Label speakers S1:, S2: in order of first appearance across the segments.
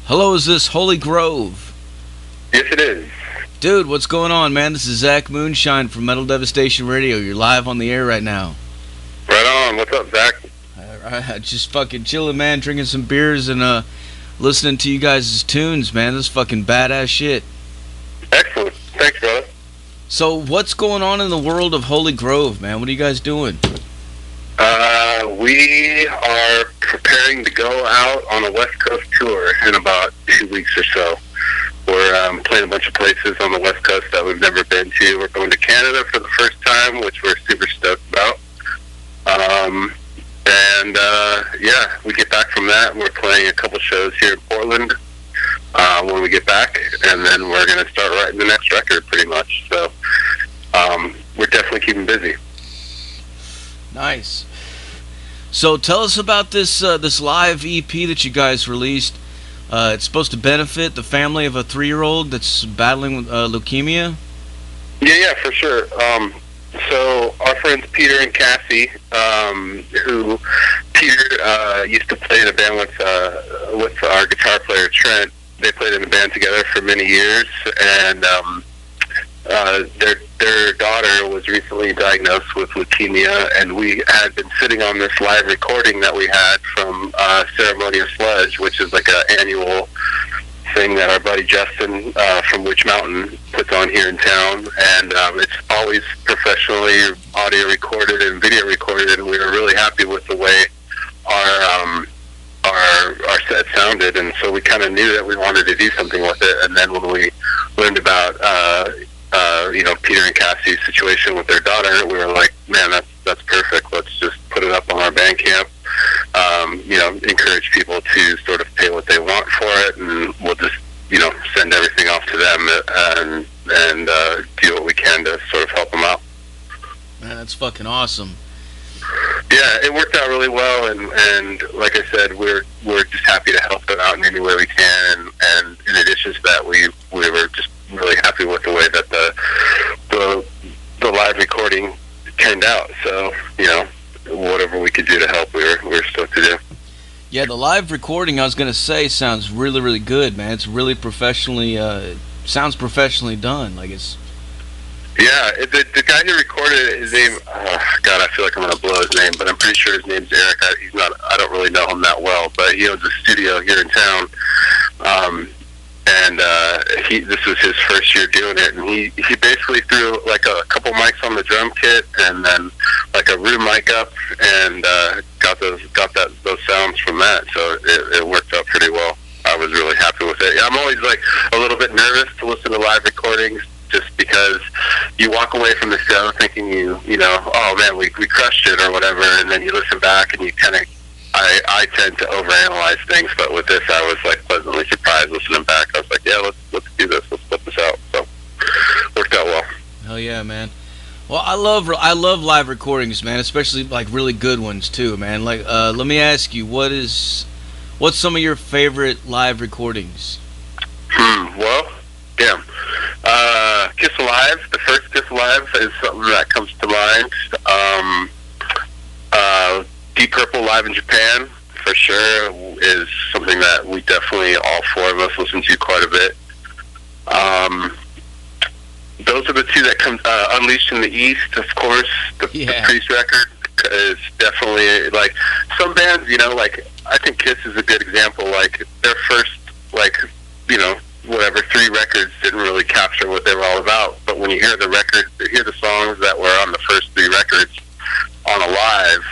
S1: Hello, is this Holy Grove?
S2: Yes, it is.
S1: Dude, what's going on, man? This is Zach Moonshine from Metal Devastation Radio. You're live on the air right now.
S2: Right on. What's up, Zach?
S1: Just fucking chilling, man, drinking some beers and listening to you guys' tunes, man. This is fucking badass shit.
S2: Excellent. Thanks, brother.
S1: So, what's going on in the world of Holy Grove, man? What are you guys doing?
S2: We are preparing to go out on a West Coast tour in about 2 weeks or so. We're playing a bunch of places on the West Coast that we've never been to. We're going to Canada for the first time, which we're super stoked about. Yeah, we get back from that. We're playing a couple shows here in Portland when we get back, and then we're going to start writing the next record pretty much. So we're definitely keeping busy.
S1: Nice. So tell us about this this live EP that you guys released. It's supposed to benefit the family of a 3-year-old that's battling leukemia.
S2: Yeah, for sure. So our friends Peter and Cassie, who Peter used to play in a band with our guitar player Trent. They played in a band together for many years, and their daughter was recently diagnosed with leukemia, and we had been sitting on this live recording that we had from Ceremonious Sludge, which is like an annual thing that our buddy Justin from Witch Mountain puts on here in town, and it's always professionally audio recorded and video recorded, and we were really happy with the way our set sounded, and so we kind of knew that we wanted to do something with it. And then when we learned about Peter and Cassie's situation with their daughter, we were like, man, that's perfect. Let's just put it up on our Bandcamp. Encourage people to sort of pay what they want for it, and we'll just send everything off to them and do what we can to sort of help them out.
S1: Man, that's fucking awesome.
S2: Yeah, it worked out really well, and like I said, we're just happy to help them out in any way we can. And in addition to that, we were just really happy with the way that the live recording turned out. So whatever we could do to help, we're stoked to do.
S1: Yeah, the live recording, I was gonna say, sounds really, really good, man. It's really professionally sounds professionally done. Like it's.
S2: Yeah, the guy who recorded it, his name, God, I feel like I'm going to blow his name, but I'm pretty sure his name's Eric. I don't really know him that well, but he owns a studio here in town, and this was his first year doing it, and he basically threw like a couple mics on the drum kit, and then like a room mic up, and got those sounds from that, so it worked out pretty well. I was really happy with it. I'm always like a little bit nervous to listen to live recordings, just because you walk away from the show thinking oh man, we crushed it or whatever, and then you listen back and you kind of, I tend to overanalyze things, but with this I was like pleasantly surprised listening back. I was like, yeah, let's do this, let's put this out. So worked out well.
S1: Hell yeah, man. Well, I love live recordings, man, especially like really good ones too, man. Like let me ask you, what's some of your favorite live recordings?
S2: Well, damn. Kiss Alive, the first Kiss Alive is something that comes to mind. Deep Purple live in Japan, for sure, is something that we definitely, all four of us, listen to quite a bit. Those are the two that come. Unleashed in the East, of course, the Priest record is definitely, like, some bands, like, I think Kiss is a good example. Like, their first, whatever, 3 records didn't really capture what they were all about. But when you hear the songs that were on the first 3 records on a live,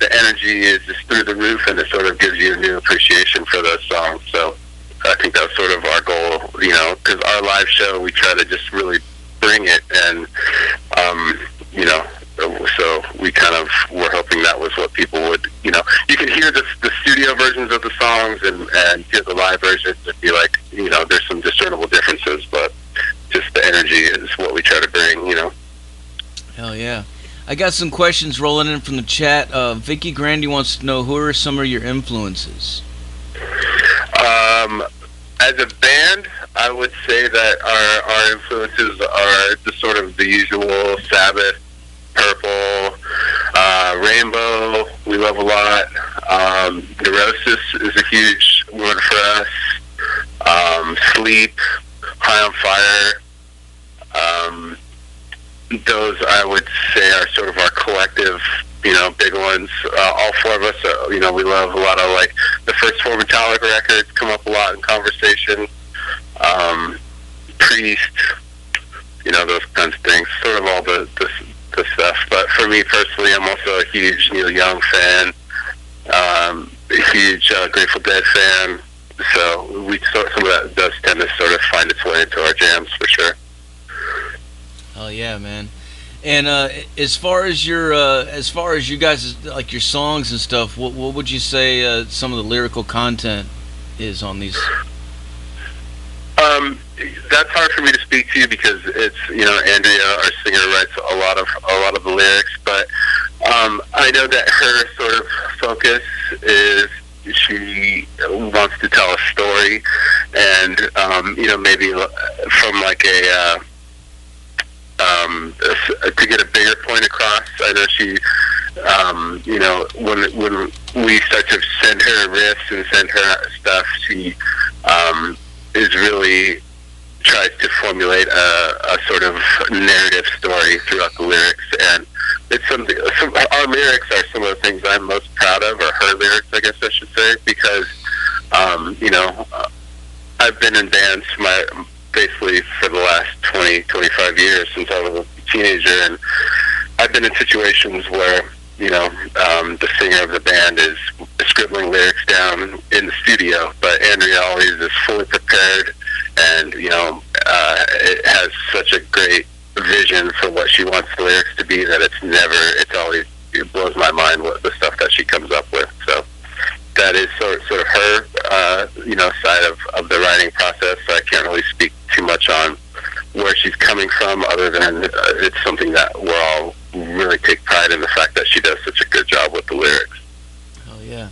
S2: the energy is just through the roof, and it sort of gives you a new appreciation for those songs. So I think that's sort of our goal, because our live show, we try to just really bring it, and so we kind of were hoping that was what people would, you can hear the studio versions of the songs and hear the live versions and be like, there's some discernible differences, but just the energy is what we try to bring,
S1: Hell yeah. I got some questions rolling in from the chat. Vicky Grandy wants to know, who are some of your influences?
S2: As a band, I would say that our influences are the sort of the usual: Sabbath, Purple, Rainbow, we love a lot. Neurosis is a huge one for us. Sleep, High on Fire. Those I would say are sort of our collective, big ones. All four of us, we love a lot of like the first four Metallica records come up a lot in conversation. Priest, those kinds of things. Sort of all the stuff. But for me personally, I'm also a huge Neil Young fan. A huge Grateful Dead fan. So some of that does tend to sort of find its way into our jams for sure.
S1: Oh yeah, man. And as far as you guys, like your songs and stuff, what would you say some of the lyrical content is on these?
S2: That's hard for me to speak to because it's Andrea, our singer, writes a lot of the lyrics. But I know that her sort of focus is she wants to tell a story, and maybe from like to get a bigger point across. I know she, when we start to send her riffs and send her stuff, she is really tries to formulate a sort of narrative story throughout the lyrics, and it's something. Our lyrics are some of the things I'm most proud of, or her lyrics, I guess I should say, because I've been in bands basically for the last 20-25 years since I was a teenager, and I've been in situations where the singer of the band is scribbling lyrics down in the studio, but Andrea always is fully prepared, and it has such a great vision for what she wants the lyrics to be that it blows my mind what the stuff that she comes up with. So that is sort of her side of the writing process. So I can't really speak too much on where she's coming from, other than it's something that we're all really take pride in, the fact that she does such a good job with the lyrics.
S1: Oh yeah.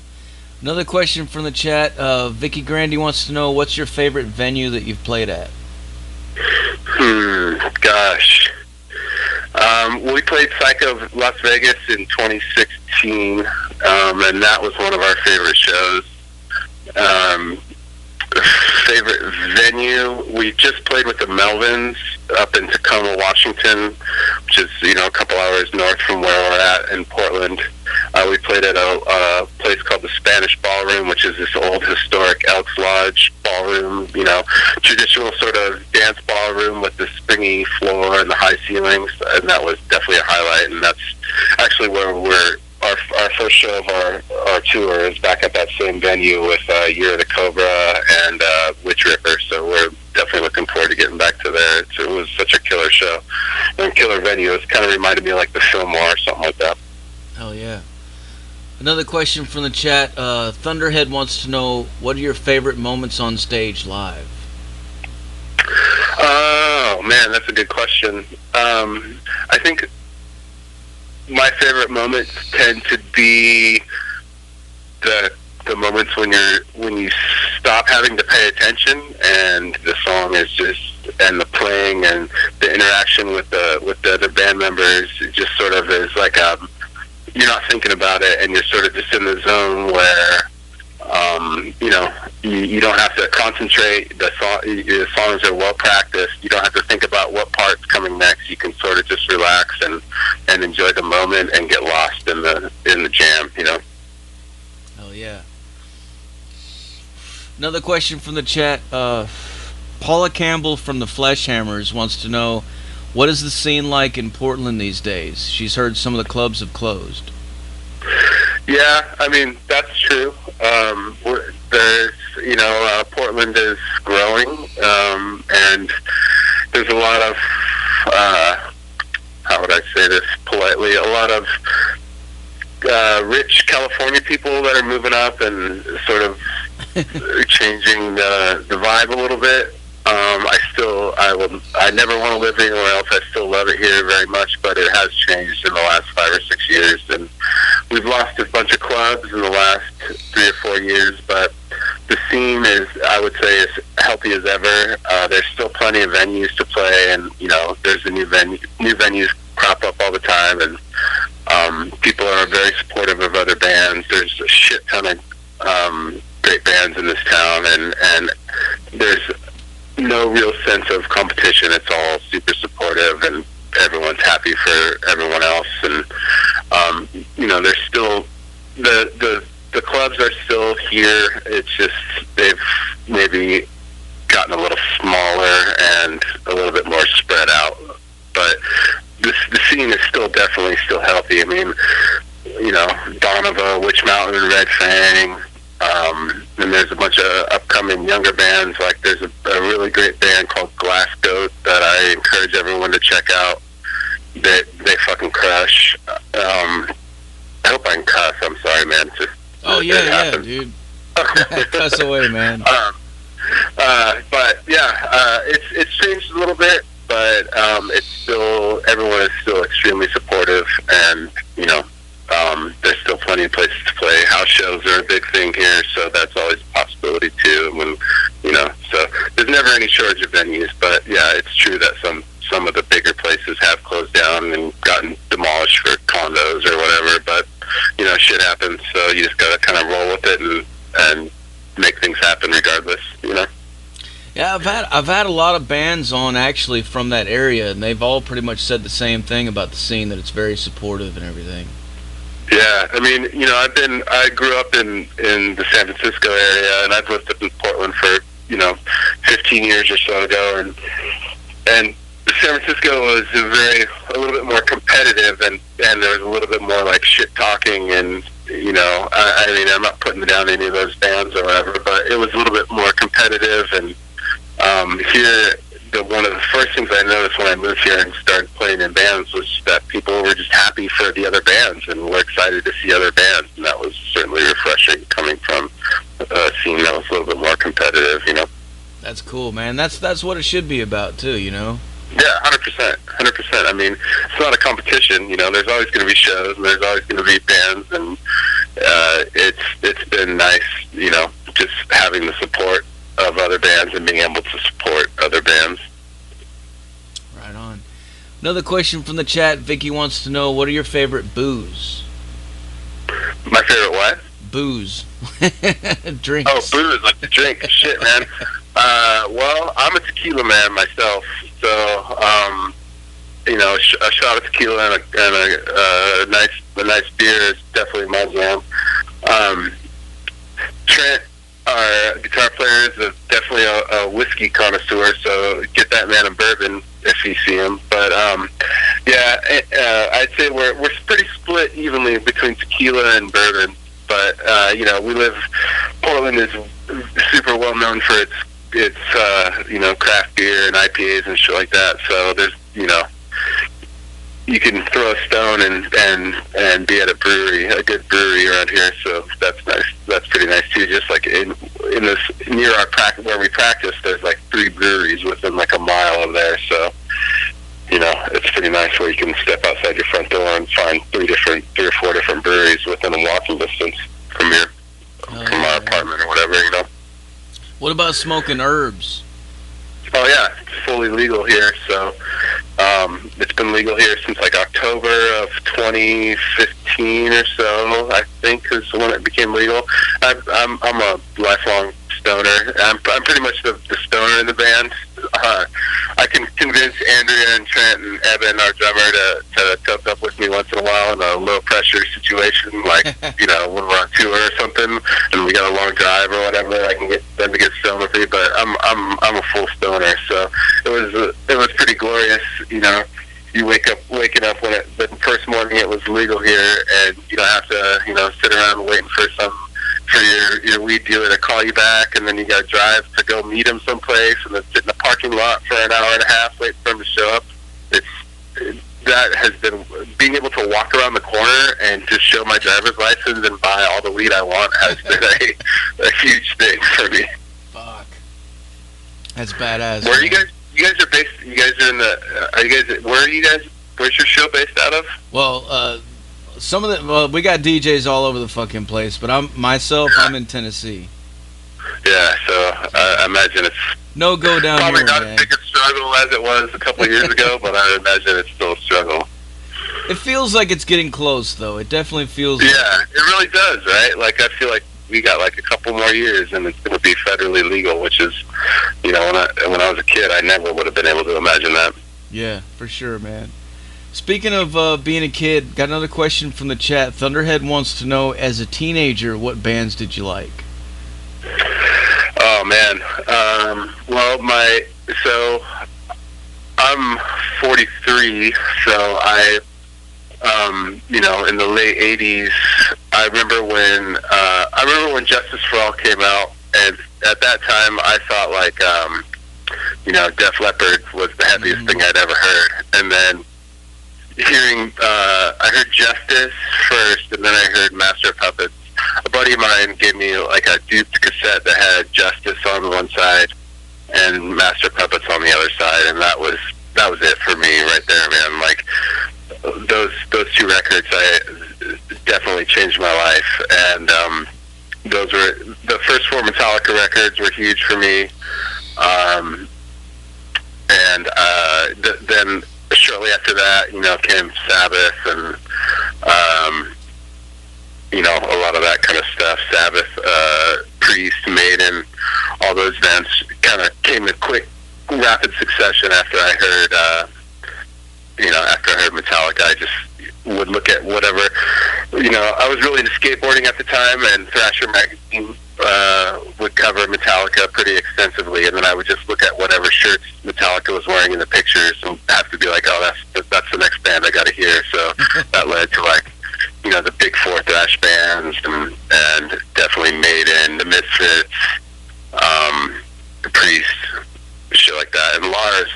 S1: Another question from the chat. Vicky Grandy wants to know, what's your favorite venue that you've played at?
S2: Gosh. We played Psycho Las Vegas in 2016, and that was one of our favorite shows. Favorite venue, we just played with the Melvins up in Tacoma, Washington, which is a couple hours north from where we're at in Portland. We played at a place called the Spanish Ballroom, which is this old historic Elks Lodge ballroom, traditional sort of dance ballroom with the springy floor and the high ceilings, and that was definitely a highlight. And that's actually where our first show of our tour is back at that same venue with Year of the Cobra and Witch Ripper, so we're definitely looking forward to getting back to there. It was such a killer show and killer venue. It kind of reminded me of like the Fillmore or something like that.
S1: Hell yeah. Another question from the chat. Thunderhead wants to know, what are your favorite moments on stage live?
S2: Oh man, that's a good question. I think my favorite moments tend to be the moments when you stop having to pay attention, and the song is and the playing and the interaction with the other band members, it just sort of is like you're not thinking about it, and you're sort of just in the zone where you don't have to concentrate. The songs are well practiced. You don't have to think about what part's coming next. You can sort of just relax and enjoy the moment and get lost in the jam.
S1: Oh yeah. Another question from the chat. Paula Campbell from the Fleshhammers wants to know, what is the scene like in Portland these days? She's heard some of the clubs have closed.
S2: Yeah, I mean, that's true. Portland is growing, and there's a lot of, how would I say this politely, a lot of rich California people that are moving up and sort of changing the vibe a little bit. I never want to live anywhere else. I still love it here very much, but it has changed in the last 5 or 6 years, and we've lost a bunch of clubs in the last 3 or 4 years, but the scene is, I would say, as healthy as ever. There's still plenty of venues to play, and there's new venues crop up all the time, and people are very supportive of other bands. There's a shit ton of great bands in this town, and there's no real sense of competition. It's all super supportive, and everyone's happy for everyone else. And there's still the clubs are still here. It's just they've maybe gotten a little smaller and a little bit more spread out. But the scene is definitely still healthy. I mean, Donovan, Witch Mountain, Red Fang. And there's a bunch of upcoming younger bands. Like there's a really great band called Glass Goat that I encourage everyone to check out. They fucking crush. I hope I can cuss. I'm sorry, man.
S1: Dude. Cuss away, man.
S2: But yeah, it's changed a little bit, but it's still, everyone is still extremely supportive, and there's still plenty of places to play. House shows are a big thing here, so that's always a possibility too. When so there's never any shortage of venues. But yeah, it's true that some of the bigger places have closed down and gotten demolished for condos or whatever. But shit happens, so you just gotta kind of roll with it and make things happen regardless.
S1: Yeah, I've had a lot of bands on actually from that area, and they've all pretty much said the same thing about the scene, that it's very supportive and everything.
S2: Yeah, I mean, I grew up in the San Francisco area, and I've lived up in Portland for 15 years or so ago, and San Francisco was a little bit more competitive, and there was a little bit more like shit talking, and I mean, I'm not putting down any of those bands or whatever, but it was a little bit more competitive. And here, one of the first things I noticed when I moved here and started playing in bands was that people were just happy for the other bands and were excited to see other bands, and that was certainly refreshing coming from a scene that was a little bit more competitive.
S1: That's cool, man. That's what it should be about too.
S2: Yeah, 100%. I mean, it's not a competition. There's always going to be shows, and there's always going to be bands, and it's been nice, just having the support of other bands and being able to support other bands.
S1: Right on. Another question from the chat. Vicky wants to know, what are your favorite booze?
S2: My favorite what?
S1: Booze. Drinks.
S2: Oh, booze, like the drink. Shit, man. Well, I'm a tequila man myself, so a shot of tequila and a nice beer is definitely my jam. Trent, our guitar player, is definitely a whiskey connoisseur, so get that man a bourbon if you see him. But yeah, I'd say we're pretty split evenly between tequila and bourbon. But Portland is super well known for its craft beer and IPAs and shit like that. So there's you can throw a stone and be at a good brewery around here. So that's nice. That's pretty nice too. Just like in this near our where we practice, there's like 3 breweries within like a mile of there. So it's pretty nice where you can step outside your front door and find 3 or 4 different breweries within a walking distance from our apartment or whatever.
S1: What about smoking herbs?
S2: Oh yeah, it's fully legal here. So it's been legal here since like October of 2015 or so, I think, is when it became legal. I'm a lifelong stoner. I'm pretty much the stoner in the band. I can convince Andrea and Trent and Evan, our drummer, to hook up with me once in a while in a low pressure situation, like when we're on tour or something, and we got a long drive or whatever. I can get them to get stoned with me, but I'm a full stoner, so it was pretty glorious. You waking up when the first morning it was legal here, and you don't have to sit around waiting for your weed dealer to call you back, and then you got to drive to go meet him someplace, and then sit in the parking lot for an hour and a half waiting for him to show up. That has been, being able to walk around the corner and just show my driver's license and buy all the weed I want has been a huge thing for me.
S1: Fuck, that's badass.
S2: Where are you guys? You guys are based. You guys are in the. Are you guys? Where are you guys? Where's your show based out of?
S1: Well, we got DJs all over the fucking place, but I'm in Tennessee.
S2: Yeah, so I imagine it's
S1: no go down
S2: probably
S1: here,
S2: not
S1: man.
S2: as big a struggle as it was a couple of years ago, but I imagine it's still a struggle.
S1: It feels like it's getting close, though. It definitely feels.
S2: Yeah, it really does, right? Like I feel like we got like a couple more years, and it's going to be federally legal, which is, you know, when I was a kid, I never would have been able to imagine that.
S1: Yeah, for sure, man. Speaking of being a kid, got another question from the chat. Thunderhead wants to know, as a teenager, what bands did you like?
S2: Oh man, well, so I'm 43, so I, you know, in the late 80s, I remember when Justice for All came out, and at that time I thought like, you know, Def Leppard was the heaviest thing I'd ever heard, and then I heard Justice first, and then I heard Master of Puppets. A buddy of mine gave me like a duped cassette that had Justice on one side and Master of Puppets on the other side, and that was it for me right there, man. Like those two records, definitely changed my life, and those were the first four Metallica records were huge for me. And then shortly after that, you know, came Sabbath and, you know, a lot of that kind of stuff. Sabbath, Priest, Maiden, all those bands kind of came in quick, rapid succession after I heard, you know, after I heard Metallica. I just would look at whatever, you know, I was really into skateboarding at the time, and Thrasher magazine would cover Metallica pretty extensively, and then I would just look at whatever shirts Metallica was wearing in the pictures and have to be like, oh, that's the next band I got to hear. So that led to, like, you know, the big four thrash bands, and definitely Maiden, the Misfits, the Priest, shit like that. And Lars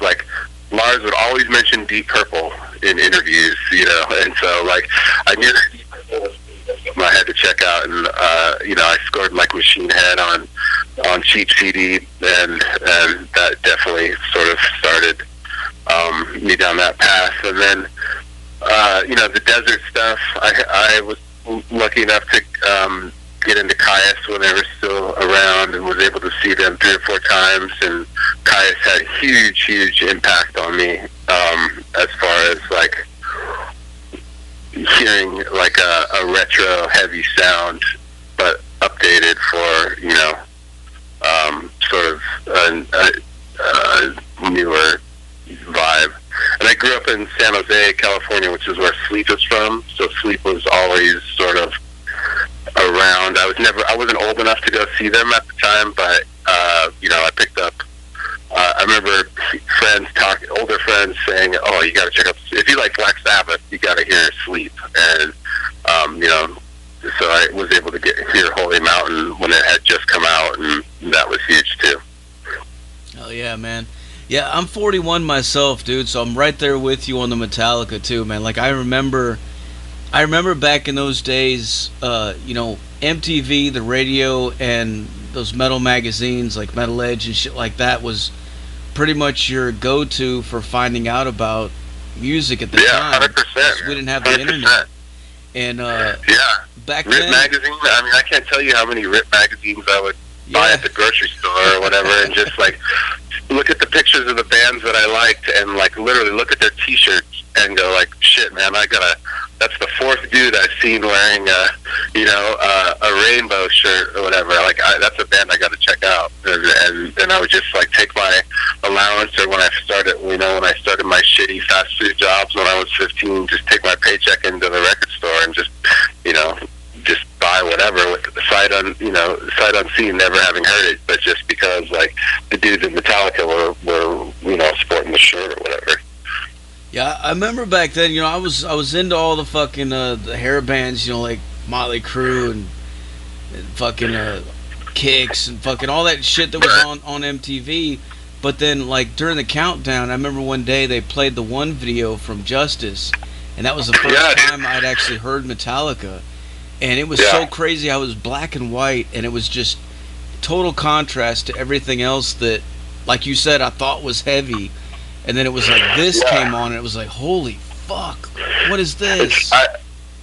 S2: would always mention Deep Purple in interviews, you know, and so like I knew that Deep Purple was something I had to check out, and you know, I scored like Machine Head on cheap CD, and that definitely sort of started me down that path. And then you know, the desert stuff, I was lucky enough to get into Caius when they were still around, and was able to see them 3 or 4 times, and Caius had a huge impact on me, as far as like hearing like a retro heavy sound, but updated for, you know, sort of a newer vibe. And I grew up in San Jose, California, which is where Sleep is from, so Sleep was always sort of around. I wasn't old enough to go see them at the time, but you know, I picked up, I remember older friends saying, oh, you gotta check out, if you like Black Sabbath, you gotta hear Sleep. And you know, so I was able to hear Holy Mountain when it had just come out, and that was huge too.
S1: Oh yeah, man. Yeah, I'm 41 myself, dude, so I'm right there with you on the Metallica too, man. Like I remember back in those days, you know, MTV, the radio, and those metal magazines like Metal Edge and shit like that was pretty much your go-to for finding out about music at the time.
S2: 100%.
S1: We didn't have the 100%. Internet. And back
S2: Rip
S1: then,
S2: magazine. I mean, I can't tell you how many Rip magazines I would buy at the grocery store or whatever, and just like look at the pictures of the bands that I liked, and like literally look at their T-shirts and go like, shit, man, that's the 4th dude I've seen wearing a rainbow shirt or whatever. Like that's a band I got to check out, and I would just like take my allowance, or when I started my shitty fast food jobs when I was 15, just take my paycheck into the record store and just, you know, just buy whatever with the sight unseen, never having heard it, but just because like the dudes in Metallica were you know, sporting the shirt or whatever.
S1: Yeah, I remember back then, you know, I was into all the fucking the hair bands, you know, like Motley Crue and fucking Kicks and fucking all that shit that was on MTV. But then, like, during the countdown, I remember one day they played the one video from Justice, and that was the first time I'd actually heard Metallica. And it was so crazy how it was black and white, and it was just total contrast to everything else that, like you said, I thought was heavy. And then it was like this came on, and it was like, holy fuck, what is this?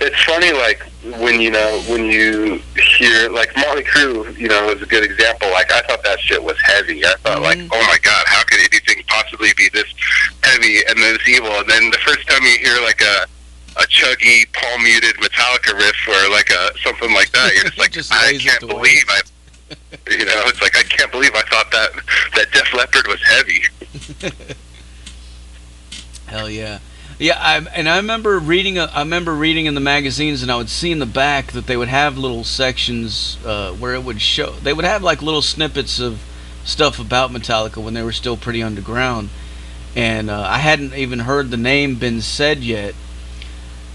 S2: It's funny, like, when you hear, like, Motley Crue, you know, is a good example. Like, I thought that shit was heavy. I thought, like, oh my god, how could anything possibly be this heavy and this evil? And then the first time you hear, like, a chuggy, palm muted Metallica riff or like something like that. You're just like,
S1: just
S2: I can't believe it's like I can't believe I thought that Def Leppard was heavy.
S1: Hell yeah. Yeah, I remember reading in the magazines, and I would see in the back that they would have little sections where it would show. They would have like little snippets of stuff about Metallica when they were still pretty underground, and I hadn't even heard the name been said yet.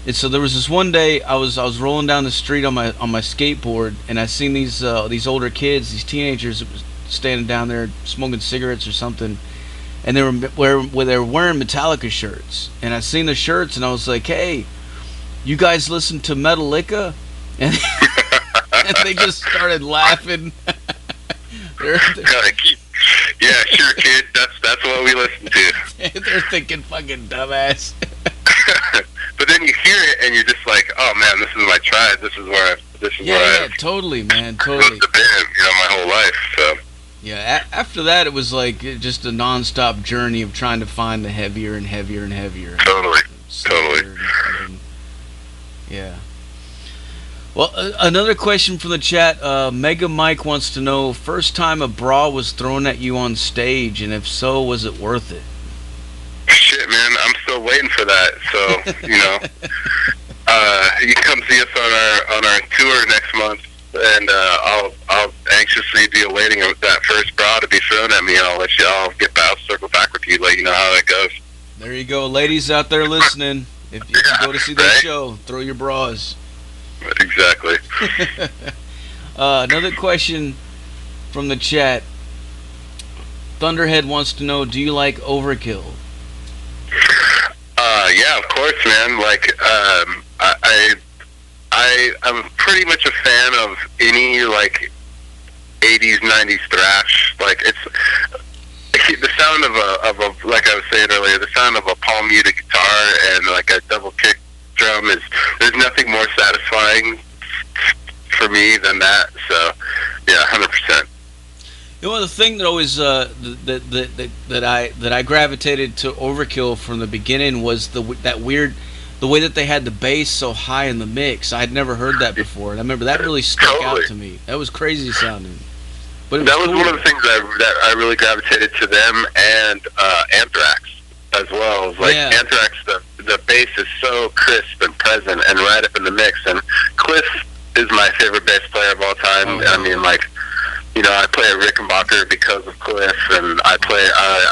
S1: And so there was this one day I was rolling down the street on my skateboard, and I seen these older kids, these teenagers, that was standing down there smoking cigarettes or something. And they were wearing Metallica shirts, and I seen the shirts, and I was like, "Hey, you guys listen to Metallica?" And, and they just started laughing.
S2: Yeah, sure, kid. That's what we listen to.
S1: They're thinking, "Fucking dumbass."
S2: But then you hear it, and you're just like, "Oh man, this is my tribe. This is where I've
S1: totally, man, totally.
S2: The band, my whole life." So.
S1: Yeah, after that, it was like just a non-stop journey of trying to find the heavier and heavier and heavier.
S2: Totally.
S1: Yeah. Well, another question from the chat. Mega Mike wants to know, first time a bra was thrown at you on stage, and if so, was it worth it?
S2: Shit, man, I'm still waiting for that. So, you come see us on our tour next month. And I'll anxiously be awaiting that first bra to be thrown at me. I'll circle back with you, let you know how that goes.
S1: There you go, ladies out there listening. If you go to see that show, throw your bras.
S2: Exactly.
S1: Another question from the chat. Thunderhead wants to know, do you like Overkill?
S2: Yeah, of course, man. Like, I'm pretty much a fan of any, like, 80s, 90s thrash. Like, it's the sound of a like I was saying earlier, the sound of a palm muted guitar and, like, a double kick drum there's nothing more satisfying for me than that. So, yeah, 100%.
S1: The thing that always that I gravitated to Overkill from the beginning was the way that they had the bass so high in the mix. I'd never heard that before, and I remember that really stuck out to me. That was crazy sounding. But
S2: that was one of the things that I really gravitated to them, and Anthrax as well. It was like Anthrax, the bass is so crisp and present and right up in the mix. And Cliff is my favorite bass player of all time.
S1: Oh,
S2: I mean, like, I play a Rickenbacker because of Cliff, and I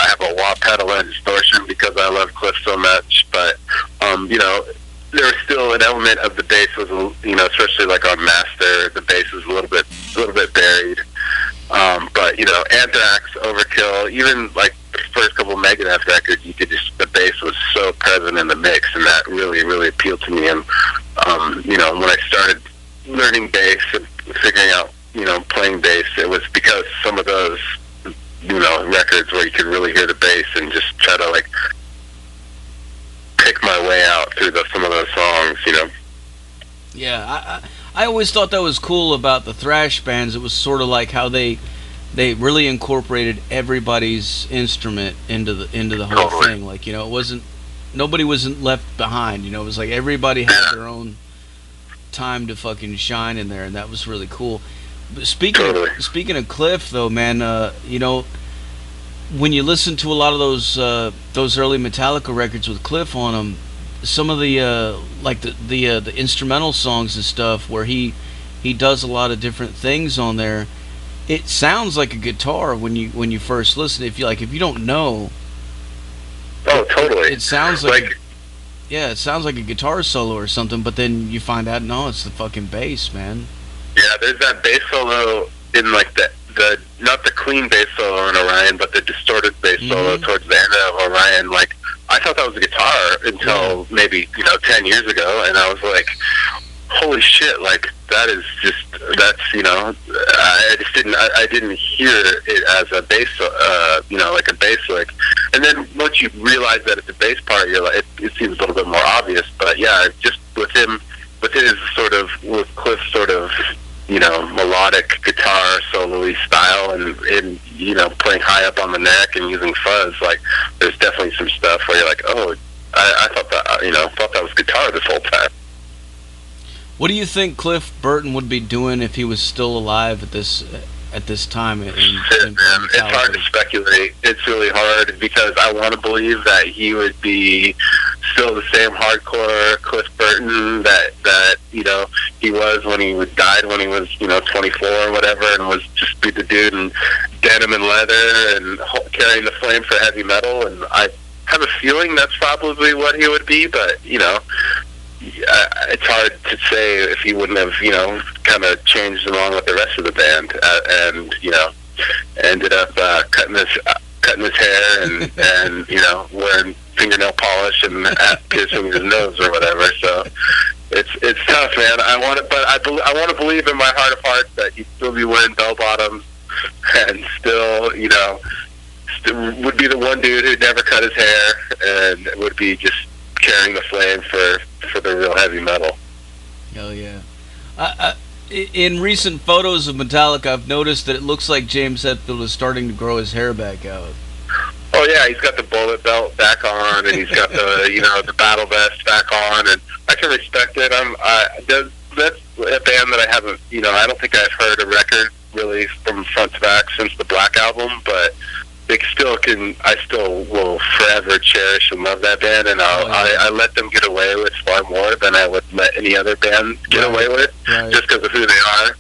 S2: have a wah pedal and distortion because I love Cliff so much. But there was still an element of the bass was, especially like on Master, the bass was a little bit buried. But Anthrax, Overkill, even like the first couple of Megadeth records, the bass was so present in the mix, and that really, really appealed to me. And when I started learning bass and figuring out playing bass, it was because some of those records where you could really hear the bass and just try to like pick my way out through some of those songs.
S1: Yeah, I always thought that was cool about the thrash bands. It was sort of like how they really incorporated everybody's instrument into the whole thing. Like, nobody wasn't left behind. It was like everybody had their own time to fucking shine in there, and that was really cool. But speaking of Cliff, though, man, when you listen to a lot of those early Metallica records with Cliff on them, some of the the instrumental songs and stuff where he does a lot of different things on there, it sounds like a guitar when you first listen. If you don't know,
S2: totally,
S1: it sounds like it sounds like a guitar solo or something. But then you find out, no, it's the fucking bass, man.
S2: Yeah, there's that bass solo in like the not the clean bass solo in Orion, but the distorted bass solo towards the end of Orion. Like, I thought that was a guitar until maybe 10 years ago, and I was like, holy shit! Like, that's I didn't hear it as a bass, like a bass lick. And then once you realize that it's a bass part, you're like, it seems a little bit more obvious. But yeah, just with Cliff's sort of melodic guitar solo-y style, and playing high up on the neck and using fuzz, like, there's definitely some stuff where you're like, oh, I thought that thought that was guitar this whole time.
S1: What do you think Cliff Burton would be doing if he was still alive at this time?
S2: Man, it's hard to speculate. It's really hard because I want to believe that he would be still the same hardcore Cliff Burton that he was when he died when he was 24 or whatever, and was just be the dude in denim and leather and carrying the flame for heavy metal. And I have a feeling that's probably what he would be, but it's hard to say if he wouldn't have kind of changed along with the rest of the band, and ended up cutting his hair and wearing fingernail polish and piercing his nose or whatever. So it's tough, man. I want to believe in my heart of hearts that he'd still be wearing bell bottoms and still would be the one dude who'd never cut his hair and would be just carrying the flame for the real heavy metal.
S1: Hell yeah. In recent photos of Metallica, I've noticed that it looks like James Hetfield is starting to grow his hair back out.
S2: Oh yeah, he's got the bullet belt back on, and he's got the the battle vest back on, and I can respect it. That's a band that I haven't, I don't think I've heard a record really from front to back since the Black album, but I still will forever cherish and love that band, and I let them get away with far more than I would let any other band get away with, just because of who they are.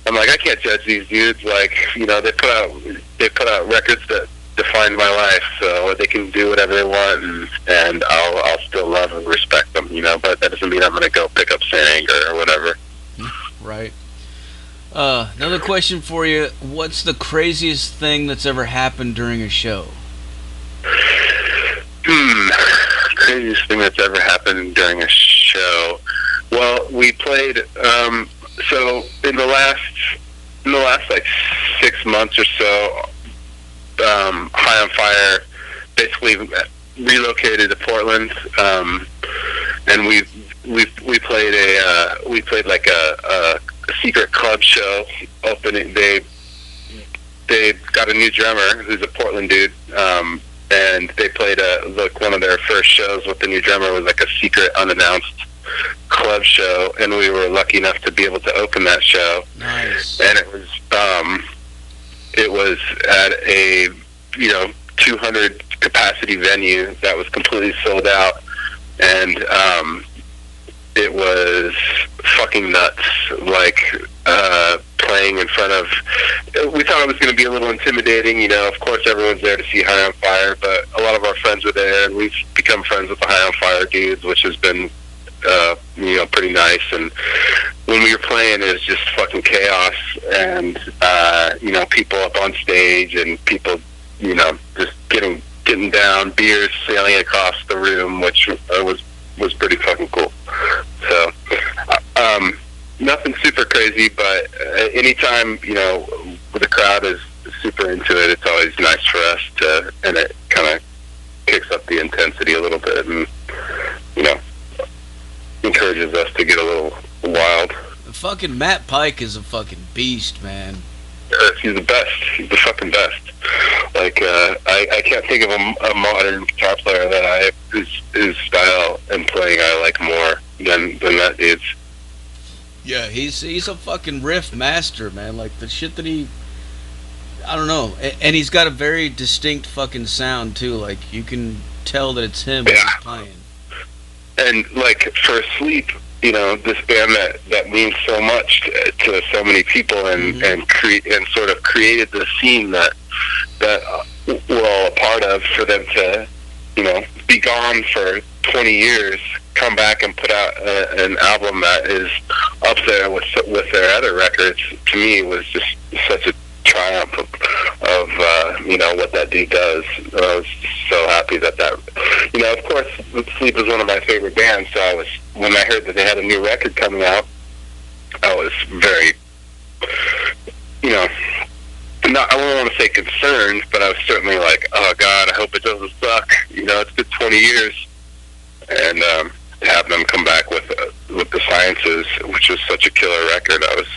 S2: I'm like, I can't judge these dudes. Like, they put out records that define my life, so they can do whatever they want, and I'll still love and respect them, but that doesn't mean I'm going to go pick up Saint Anger or whatever.
S1: Right. Another question for you. What's the craziest thing that's ever happened during a show?
S2: Craziest thing that's ever happened during a show. Well, we played, so in the last like 6 months or so, High on Fire basically relocated to Portland, and we played like a secret club show opening. They got a new drummer who's a Portland dude, and they played one of their first shows with the new drummer was like a secret unannounced club show, and we were lucky enough to be able to open that show.
S1: Nice.
S2: And it was at a 200 capacity venue that was completely sold out, and it was fucking nuts. Like playing in front of, we thought it was going to be a little intimidating. Of course everyone's there to see High on Fire, but a lot of our friends were there, and we've become friends with the High on Fire dudes, which has been pretty nice. And when we were playing, it was just fucking chaos, and people up on stage, and people just getting down, beers sailing across the room, which was pretty fucking cool. So nothing super crazy, but anytime the crowd is super into it, it's always nice for us to, and it kind of kicks up the intensity a little bit, and encourages us to get a little wild.
S1: Fucking Matt Pike is a fucking beast, man.
S2: He's the best. He's the fucking best. Like, I can't think of a modern guitar player that whose style and playing I like more than that dude's.
S1: Yeah, he's a fucking riff master, man. Like, the shit that I don't know. And he's got a very distinct fucking sound, too. Like, you can tell that it's him when he's playing. And,
S2: like, for Sleep, this band that means so much to so many people, and sort of created the scene that we're all a part of, for them to be gone for 20 years, come back and put out an album that is up there with their other records, to me was just such a triumph of what that dude does. I was so happy that of course Sleep is one of my favorite bands, so when I heard that they had a new record coming out, I was very I don't want to say concerned, but I was certainly like, oh god, I hope it doesn't suck. It's been 20 years, and to have them come back with the Sciences, which was such a killer record, I was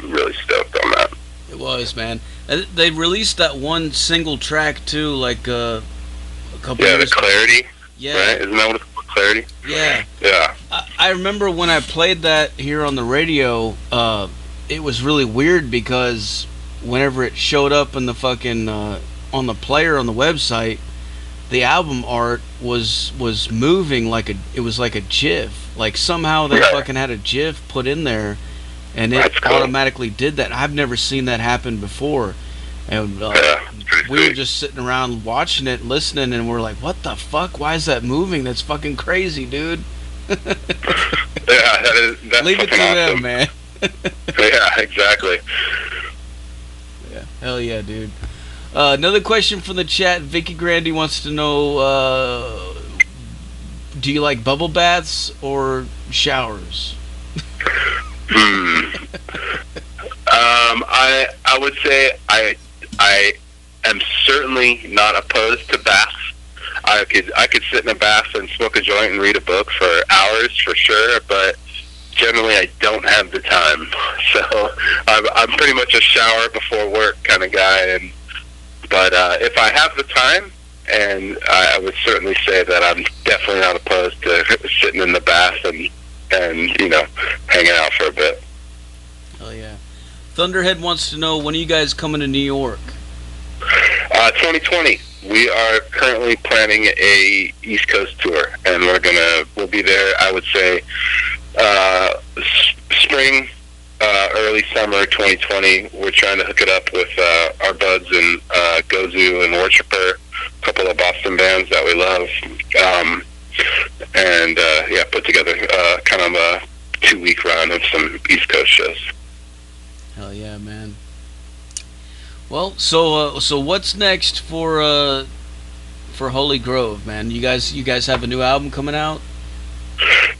S2: really stoked on that.
S1: It was, man. They released that one single track too, like a couple years
S2: ago. Yeah, the Clarity.
S1: Yeah.
S2: Right? Isn't that what it's called? Clarity?
S1: Yeah.
S2: Yeah.
S1: I remember when I played that here on the radio, it was really weird because whenever it showed up in the fucking on the player on the website, the album art was moving like it was like a GIF. Like somehow they fucking had a GIF put in there, and it
S2: That's cool.
S1: automatically did that. I've never seen that happen before, and we were just sitting around watching it, listening, and we're like, "What the fuck? Why is that moving? That's fucking crazy, dude."
S2: That's
S1: Leave it to them,
S2: awesome.
S1: man.
S2: Yeah, exactly.
S1: Yeah, hell yeah, dude. Another question from the chat. Vicky Grandy wants to know: do you like bubble baths or showers?
S2: I would say I am certainly not opposed to baths. I could sit in a bath and smoke a joint and read a book for hours for sure, but generally I don't have the time. So I'm pretty much a shower before work kind of guy. But if I have the time, and I would certainly say that I'm definitely not opposed to sitting in the bath and hanging out for a bit.
S1: Oh yeah. Thunderhead wants to know, when are you guys coming to New York?
S2: 2020. We are currently planning a East Coast tour, and we'll be there. I would say spring, early summer 2020. We're trying to hook it up with our buds in Gozu and Worshiper, a couple of Boston bands that we love, and put together kind of a 2-week run of some East Coast shows.
S1: Hell yeah, man. Well, so what's next for Holy Grove, man? You guys have a new album coming out?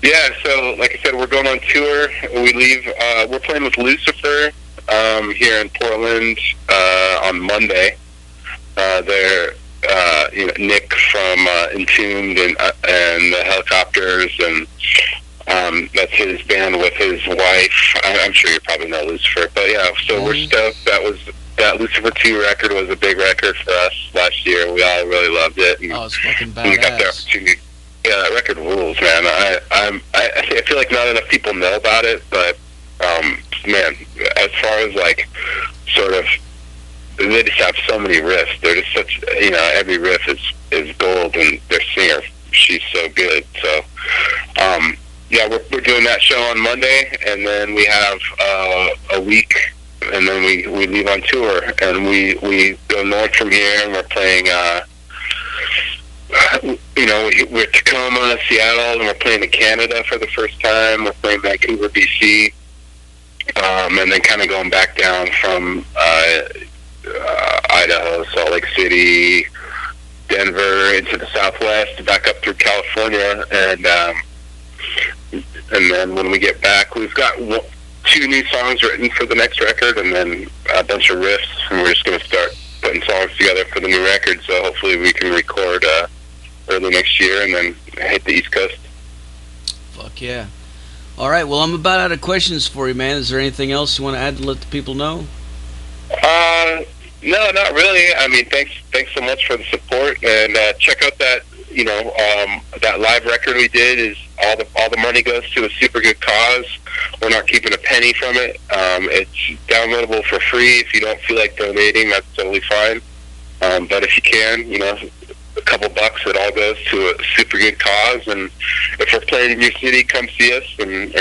S2: Yeah, so like I said, we're going on tour. We leave. We're playing with Lucifer here in Portland on Monday. They're Nick from Entombed and the Helicopters, and that's his band with his wife. I'm sure you probably know Lucifer, but yeah. So we're stoked. That Lucifer 2 record was a big record for us last year. We all really loved it. And
S1: it's fucking badass.
S2: we got the opportunity. Yeah, that record rules, man. I feel like not enough people know about it, but man, as far as like sort of, they just have so many riffs. They're just such, every riff is gold, and their singer, she's so good. So yeah, we're doing that show on Monday, and then we have a week, and then we leave on tour, and we go north from here, and we're playing we're Tacoma, Seattle, and we're playing in Canada for the first time. We're playing Vancouver, BC, and then kind of going back down from Idaho, Salt Lake City, Denver, into the Southwest, back up through California, and then when we get back, we've got 2 new songs written for the next record, and then a bunch of riffs, and we're just going to start putting songs together for the new record. So hopefully we can record early next year and then hit the East Coast.
S1: Fuck yeah. All right, well, I'm about out of questions for you, man. Is there anything else you want to add to let the people know?
S2: No, not really. I mean, thanks so much for the support, and check out that that live record we did. Is all the money goes to a super good cause. We're not keeping a penny from it. It's downloadable for free. If you don't feel like donating, that's totally fine. But if you can, a couple bucks, it all goes to a super good cause. And if we're playing in your city, come see us and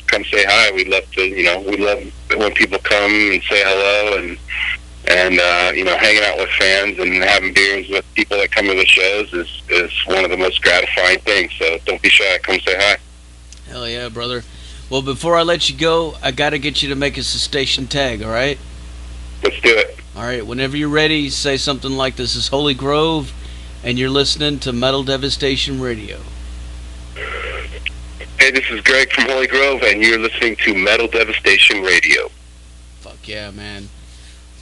S2: come say hi. We'd love to, we love when people come and say hello and hanging out with fans and having beers with people that come to the shows is one of the most gratifying things. So don't be shy. Come say hi.
S1: Hell yeah, brother. Well, before I let you go, I got to get you to make us a station tag, all right?
S2: Let's do it.
S1: All right, whenever you're ready, say something like, "This is Holy Grove, and you're listening to Metal Devastation Radio."
S2: Hey, this is Greg from Holy Grove, and you're listening to Metal Devastation Radio.
S1: Fuck yeah, man.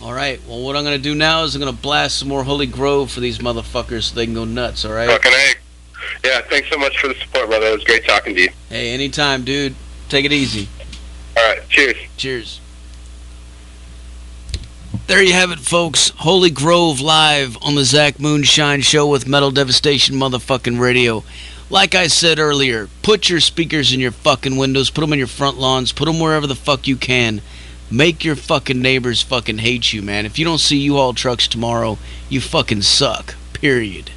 S1: All right, well, what I'm going to do now is I'm going to blast some more Holy Grove for these motherfuckers so they can go nuts, all right?
S2: Fucking A. Yeah, thanks so much for the support, brother. It was great talking to you.
S1: Hey, anytime, dude. Take it easy.
S2: All right, cheers.
S1: Cheers. There you have it, folks. Holy Grove live on the Zach Moonshine Show with Metal Devastation motherfucking radio. Like I said earlier, put your speakers in your fucking windows, put them in your front lawns, put them wherever the fuck you can. Make your fucking neighbors fucking hate you, man. If you don't see U-Haul trucks tomorrow, you fucking suck. Period.